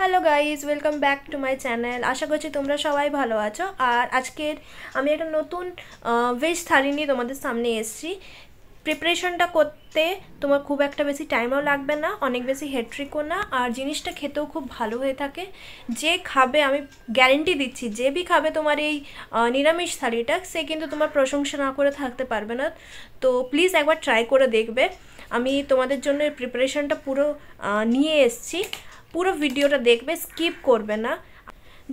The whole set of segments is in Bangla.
Hello guys, welcome back to my channel. আশা করছি তোমরা সবাই ভালো আছো। আর আজকের আমি একটা নতুন ভেজ থালি নিয়ে তোমাদের সামনে এসেছি। প্রিপারেশনটা করতে তোমার খুব একটা বেশি টাইমও লাগবে না, অনেক বেশি হেট্রিকও না, আর জিনিসটা খেতেও খুব ভালো হয়ে থাকে। যে খাবে, আমি গ্যারেন্টি দিচ্ছি, যে বি খাবে তোমার এই নিরামিষ থালিটা, সে কিন্তু তোমার প্রশংসা না করে থাকতে পারবে না। তো প্লিজ একবার ট্রাই করে দেখবে। আমি তোমাদের জন্য এই প্রিপারেশনটা পুরো নিয়ে এসেছি। পুরো ভিডিওটা দেখবে, স্কিপ করবে না।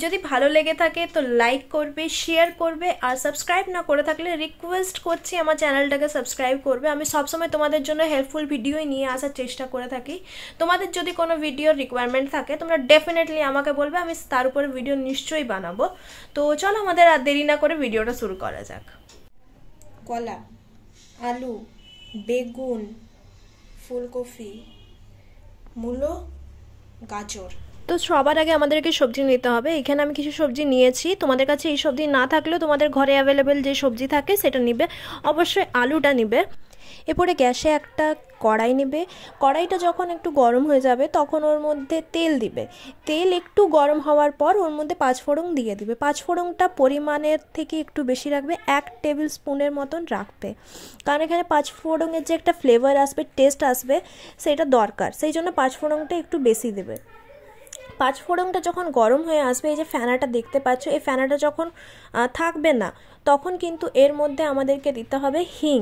যদি ভালো লেগে থাকে তো লাইক করবে, শেয়ার করবে, আর সাবস্ক্রাইব না করে থাকলে রিকোয়েস্ট করছি আমার চ্যানেলটাকে সাবস্ক্রাইব করবে। আমি সবসময় তোমাদের জন্য হেল্পফুল ভিডিওই নিয়ে আসার চেষ্টা করে থাকি। তোমাদের যদি কোনো ভিডিওর রিকোয়ারমেন্ট থাকে তোমরা ডেফিনেটলি আমাকে বলবে, আমি তার উপরে ভিডিও নিশ্চয়ই বানাবো। তো চলো আমাদের আর দেরি না করে ভিডিওটা শুরু করা যাক। কলা, আলু, বেগুন, ফুলকপি, মূলো, গাজর। তো সবার আগে আমাদেরকে সবজি নিতে হবে। এখানে আমি কিছু সবজি নিয়েছি। তোমাদের কাছে এই সবজি না থাকলেও তোমাদের ঘরে অ্যাভেলেবেল যে সবজি থাকে সেটা নিবে। অবশ্যই আলুটা নিবে। এরপরে গ্যাসে একটা কড়াই নেবে। কড়াইটা যখন একটু গরম হয়ে যাবে তখন ওর মধ্যে তেল দিবে। তেল একটু গরম হওয়ার পর ওর মধ্যে পাঁচফোড়ন দিয়ে দিবে। পাঁচফোড়নটা পরিমাণের থেকে একটু বেশি রাখবে, 1 টেবিল স্পুনের মতন রাখবে, কারণ এখানে পাঁচফোড়নের যে একটা ফ্লেভার আসবে, টেস্ট আসবে, সেটা দরকার। সেই জন্য পাঁচফোড়নটা একটু বেশি দেবে। পাঁচফোড়নটা যখন গরম হয়ে আসবে, এই যে ফেনাটা দেখতে পাচ্ছ, এই ফেনাটা যখন থাকবে না তখন কিন্তু এর মধ্যে আমাদেরকে দিতে হবে হিং।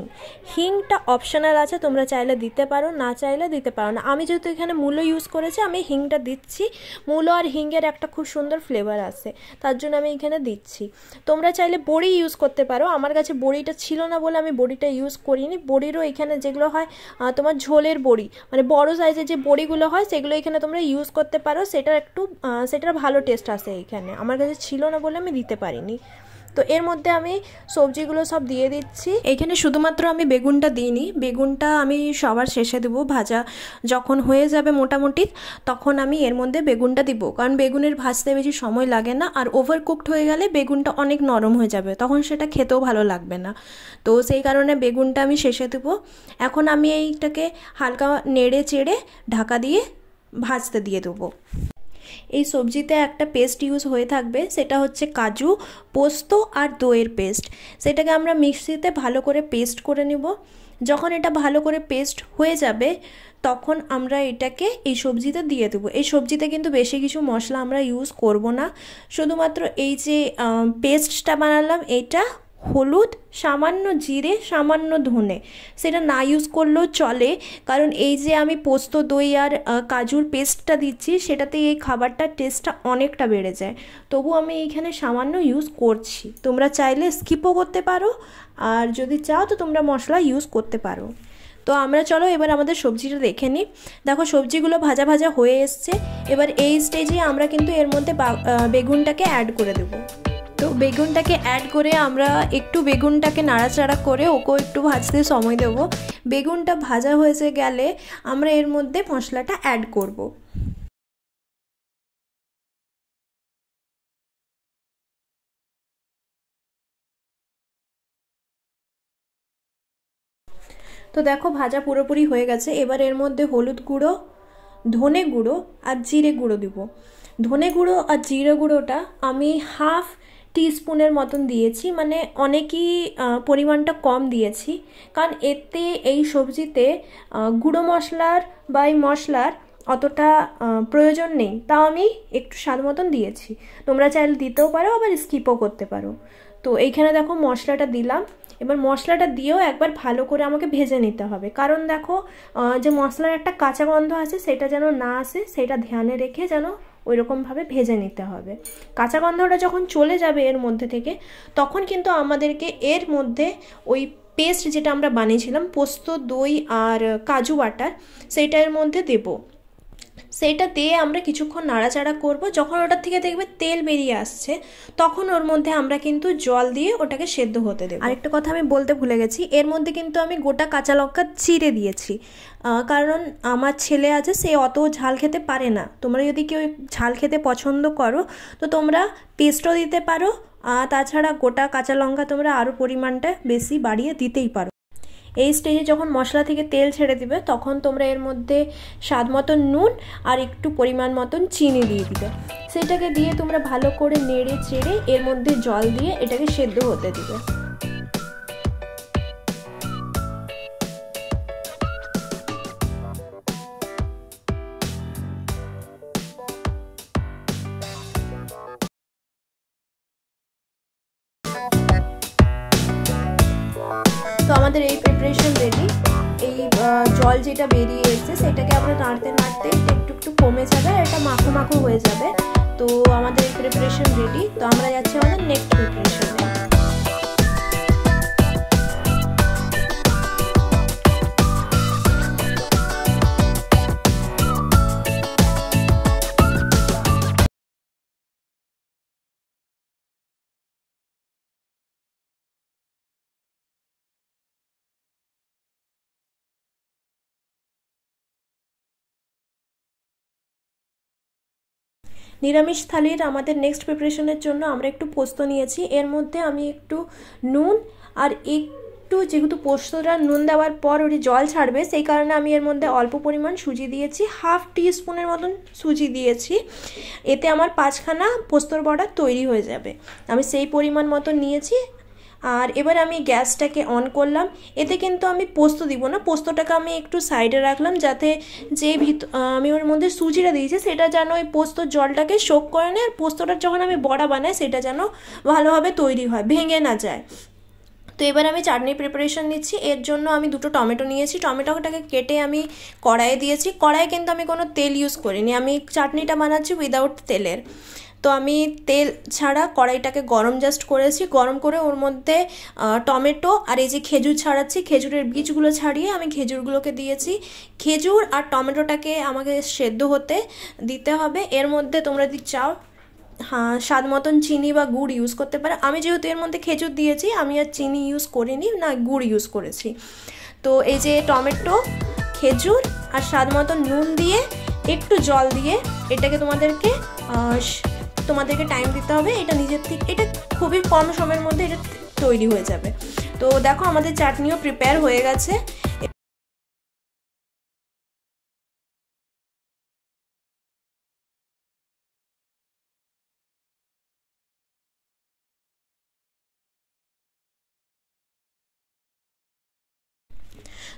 হিংটা অপশনাল আছে, তোমরা চাইলে দিতে পারো, না চাইলে দিতে পারো না। আমি যেহেতু এখানে মূলো ইউজ করেছি, আমি হিংটা দিচ্ছি। মূলো আর হিংয়ের একটা খুব সুন্দর ফ্লেভার আছে, তার জন্য আমি এখানে দিচ্ছি। তোমরা চাইলে বড়ি ইউজ করতে পারো। আমার কাছে বড়িটা ছিল না বলে আমি বড়িটা ইউজ করিনি। বড়িরও এখানে যেগুলো হয় তোমার ঝোলের বড়ি, মানে বড় সাইজের যে বড়িগুলো হয় সেগুলো এখানে তোমরা ইউজ করতে পারো। সেটার ভালো টেস্ট আসে এখানে। আমার কাছে ছিল না বলে আমি দিতে পারিনি। তো এর মধ্যে আমি সবজিগুলো সব দিয়ে দিচ্ছি। এখানে শুধুমাত্র আমি বেগুনটা দিইনি, বেগুনটা আমি সবার শেষে দেবো। ভাজা যখন হয়ে যাবে মোটামুটি তখন আমি এর মধ্যে বেগুনটা দিব, কারণ বেগুনের ভাজতে বেশি সময় লাগে না, আর ওভার কুকড হয়ে গেলে বেগুনটা অনেক নরম হয়ে যাবে, তখন সেটা খেতেও ভালো লাগবে না। তো সেই কারণে বেগুনটা আমি শেষে দেবো। এখন আমি এইটাকে হালকা নেড়ে চেড়ে ঢাকা দিয়ে ভাজতে দিয়ে দেবো। এই সবজিতে একটা পেস্ট ইউজ হয়ে থাকবে, সেটা হচ্ছে কাজু, পোস্ত আর দইয়ের পেস্ট। সেটাকে আমরা মিক্সিতে ভালো করে পেস্ট করে নেব। যখন এটা ভালো করে পেস্ট হয়ে যাবে তখন আমরা এটাকে এই সবজিতে দিয়ে দেবো। এই সবজিতে কিন্তু বেশি কিছু মশলা আমরা ইউজ করব না, শুধুমাত্র এই যে পেস্টটা বানালাম এইটা, হলুদ, সামান্য জিরে, সামান্য ধনে, সেটা না ইউজ করলেও চলে, কারণ এই যে আমি পোস্ত, দই আর কাজুর পেস্টটা দিচ্ছি সেটাতে এই খাবারটার টেস্টটা অনেকটা বেড়ে যায়। তবু আমি এইখানে সামান্য ইউজ করছি। তোমরা চাইলে স্কিপও করতে পারো, আর যদি চাও তো তোমরা মশলা ইউজ করতে পারো। তো আমরা চলো এবার আমাদের সবজিটা দেখে নিই। দেখো সবজিগুলো ভাজা ভাজা হয়ে এসছে। এবার এই স্টেজে আমরা কিন্তু এর মধ্যে বেগুনটাকে অ্যাড করে দেবো। তো বেগুনটাকে অ্যাড করে আমরা একটু বেগুনটাকে নাড়াচাড়া করে ওকেও একটু ভাজতে সময় দেব। বেগুনটা ভাজা হয়ে গেলে আমরা এর মধ্যে মশলাটা অ্যাড করব। তো দেখো ভাজা পুরোপুরি হয়ে গেছে। এবার এর মধ্যে হলুদ গুঁড়ো, ধনে গুঁড়ো আর জিরে গুঁড়ো দিব। ধনে গুঁড়ো আর জিরে গুঁড়োটা আমি হাফ টিস্পুনের মতন দিয়েছি, মানে অনেকই পরিমাণটা কম দিয়েছি, কারণ এতে এই সবজিতে গুঁড়ো মশলার বা এই মশলার অতটা প্রয়োজন নেই, তাও আমি একটু স্বাদ মতন দিয়েছি। তোমরা চাইলে দিতেও পারো, আবার স্কিপও করতে পারো। তো এইখানে দেখো মশলাটা দিলাম। এবার মশলাটা দিয়েও একবার ভালো করে আমাকে ভেজে নিতে হবে, কারণ দেখো যে মশলার একটা কাঁচা গন্ধ আছে সেটা যেন না আসে, সেটা ধ্যানে রেখে যেন ওইরকমভাবে ভেজে নিতে হবে। কাঁচা গন্ধটা যখন চলে যাবে এর মধ্যে থেকে, তখন কিন্তু আমাদেরকে এর মধ্যে ওই পেস্ট যেটা আমরা বানিয়েছিলাম পোস্ত, দই আর কাজু বাটার, সেইটা এর মধ্যে দেবো। সেটা দিয়ে আমরা কিছুক্ষণ নাড়াচাড়া করব। যখন ওটার থেকে দেখবে তেল বেরিয়ে আসছে তখন ওর মধ্যে আমরা কিন্তু জল দিয়ে ওটাকে সেদ্ধ হতে দেব। আরেকটা কথা আমি বলতে ভুলে গেছি, এর মধ্যে কিন্তু আমি গোটা কাঁচা লঙ্কা চিড়ে দিয়েছি, কারণ আমার ছেলে আছে, সে অত ঝাল খেতে পারে না। তোমরা যদি কেউ ঝাল খেতে পছন্দ করো তো তোমরা পেস্টও দিতে পারো, তাছাড়া গোটা কাঁচা লঙ্কা তোমরা আরও পরিমাণটা বেশি বাড়িয়ে দিতেই পারো। এই স্টেজে যখন মশলা থেকে তেল ছেড়ে দিবে তখন তোমরা এর মধ্যে স্বাদ মতন নুন আর একটু পরিমাণ মতন চিনি দিয়ে দিবে। সেটাকে দিয়ে তোমরা ভালো করে নেড়ে চেড়ে এর মধ্যে জল দিয়ে এটাকে সেদ্ধ হতে দিবে। তো আমাদের এই প্রিপারেশন রেডি। এই জল যেটা বেরিয়ে এসেছে সেটাকে আমরা নাড়তে নাড়তে একটু একটু কমে যাবে আর এটা মাখো মাখো হয়ে যাবে। তো আমাদের এই প্রিপারেশন রেডি। তো আমরা যাচ্ছি আমাদের নেক্সট প্রিপারেশনে। নিরামিষ থালির আমাদের নেক্সট প্রিপারেশনের জন্য আমরা একটু পোস্ত নিয়েছি। এর মধ্যে আমি একটু নুন আর একটু, যেহেতু পোস্তটা নুন দেওয়ার পর ওটি জল ছাড়বে সেই কারণে আমি এর মধ্যে অল্প পরিমাণ সুজি দিয়েছি, 1/2 টিস্পুনের মতন সুজি দিয়েছি। এতে আমার 5খানা পোস্তর বড়া তৈরি হয়ে যাবে। আমি সেই পরিমাণ মতন নিয়েছি। আর এবার আমি গ্যাসটাকে অন করলাম। এতে কিন্তু আমি পোস্ত দিব না, পোস্তটাকে আমি একটু সাইডে রাখলাম যাতে যে আমি ওর মধ্যে সুজিটা দিয়েছি সেটা যেন ওই পোস্তর জলটাকে সোক করে নেয় আর পোস্তটা যখন আমি বড়া বানাই সেটা যেন ভালোভাবে তৈরি হয়, ভেঙে না যায়। তো এবার আমি চাটনি প্রিপারেশন নিচ্ছি। এর জন্য আমি 2টো টমেটো নিয়েছি। টমেটোটাকে কেটে আমি কড়াইয়ে দিয়েছি। কড়াইয়ে কিন্তু আমি কোনো তেল ইউজ করিনি, আমি চাটনিটা বানাচ্ছি উইদাউট তেলের। তো আমি তেল ছাড়া কড়াইটাকে গরম জাস্ট করেছি, গরম করে ওর মধ্যে টমেটো আর এই যে খেজুর ছাড়াচ্ছি, খেজুরের বীজগুলো ছাড়িয়ে আমি খেজুরগুলোকে দিয়েছি। খেজুর আর টমেটোটাকে আমাকে সেদ্ধ হতে দিতে হবে। এর মধ্যে তোমরা যদি চাও স্বাদ মতন চিনি বা গুড় ইউজ করতে পারো। আমি যেহেতু এর মধ্যে খেজুর দিয়েছি আমি আর চিনি ইউজ করিনি, না গুড় ইউজ করেছি। তো এই যে টমেটো, খেজুর আর স্বাদ মতন নুন দিয়ে একটু জল দিয়ে এটাকে তোমাদেরকে টাইম দিতে হবে। এটা নিজের থেকে, এটা খুবই কম সময়ের মধ্যে এটা তৈরি হয়ে যাবে। তো দেখো আমাদের চাটনিও প্রিপেয়ার হয়ে গেছে।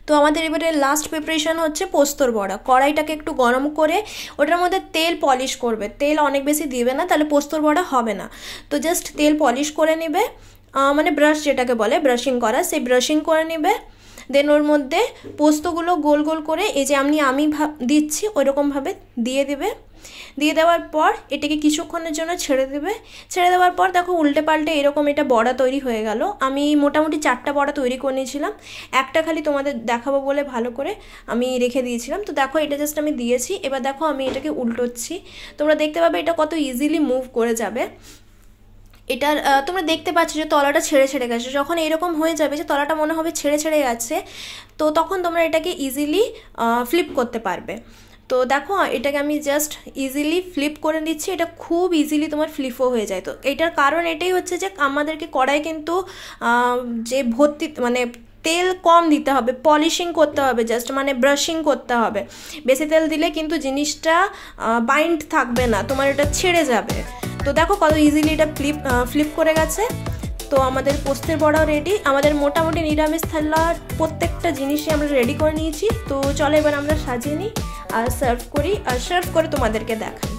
তো আমাদের এবারে লাস্ট প্রিপারেশন হচ্ছে পোস্তর বড়া। কড়াইটাকে একটু গরম করে ওটার মধ্যে তেল পলিশ করবে, তেল অনেক বেশি দিবে না তাহলে পোস্তর বড়া হবে না। তো জাস্ট তেল পলিশ করে নেবে, মানে ব্রাশ যেটাকে বলে ব্রাশিং করা, সেই ব্রাশিং করে নেবে। দেন ওর মধ্যে পোস্তগুলো গোল গোল করে এই যে আমি দিচ্ছি ওইরকমভাবে দিয়ে দেবে। দিয়ে দেওয়ার পর এটাকে কিছুক্ষণের জন্য ছেড়ে দেবে। ছেড়ে দেওয়ার পর দেখো উল্টে পাল্টে এরকম এটা বড়া তৈরি হয়ে গেল। আমি মোটামুটি 4টা বড়া তৈরি করে নিয়েছিলাম, একটা খালি তোমাদের দেখাবো বলে ভালো করে আমি রেখে দিয়েছিলাম। তো দেখো এটা জাস্ট আমি দিয়েছি। এবার দেখো আমি এটাকে উল্টোচ্ছি, তোমরা দেখতে পাবে এটা কত ইজিলি মুভ করে যাবে। এটার তোমরা দেখতে পাচ্ছ যে তলাটা ছেড়ে ছেড়ে গেছে। যখন এরকম হয়ে যাবে যে তলাটা মনে হবে ছেড়ে ছেড়ে গেছে, তো তখন তোমরা এটাকে ইজিলি ফ্লিপ করতে পারবে। তো দেখো এটাকে আমি জাস্ট ইজিলি ফ্লিপ করে দিচ্ছি, এটা খুব ইজিলি তোমার ফ্লিপও হয়ে যায়। তো এটার কারণ এটাই হচ্ছে যে আমাদেরকে কড়াই কিন্তু যে ভর্তি মানে তেল কম দিতে হবে, পলিশিং করতে হবে, জাস্ট মানে ব্রাশিং করতে হবে। বেশি তেল দিলে কিন্তু জিনিসটা বাইন্ড থাকবে না, তোমার এটা ছেড়ে যাবে। তো দেখো কত ইজিলি এটা ফ্লিপ করে গেছে। তো আমাদের পোস্তের বড়াও রেডি। আমাদের মোটামুটি নিরামিষ থালার প্রত্যেকটা জিনিসই আমরা রেডি করে নিয়েছি। তো চলো এবার আমরা সাজিয়ে নিই আর সার্ভ করি, আর সার্ভ করে তোমাদেরকে দেখাই।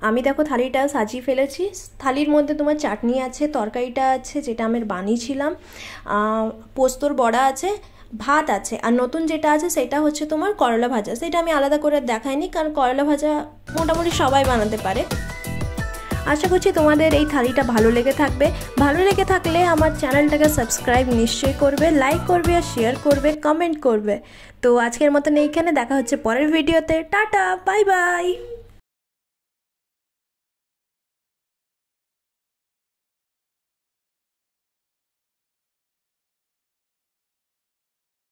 আমি দেখো থালিটা সাজিয়ে ফেলেছি। থালির মধ্যে তোমার চাটনি আছে, তরকারিটা আছে যেটা আমি বানিয়েছিলাম, পোস্তর বড়া আছে, ভাত আছে, আর নতুন যেটা আছে সেটা হচ্ছে তোমার করলা ভাজা। সেটা আমি আলাদা করে দেখাইনি, কারণ করলা ভাজা মোটামুটি সবাই বানাতে পারে। আশা করছি তোমাদের এই থালিটা ভালো লেগে থাকবে। ভালো লেগে থাকলে আমার চ্যানেলটাকে সাবস্ক্রাইব নিশ্চয়ই করবে, লাইক করবে আর শেয়ার করবে, কমেন্ট করবে। তো আজকের মতন এইখানে দেখা হচ্ছে পরের ভিডিওতে। Tata, bye bye.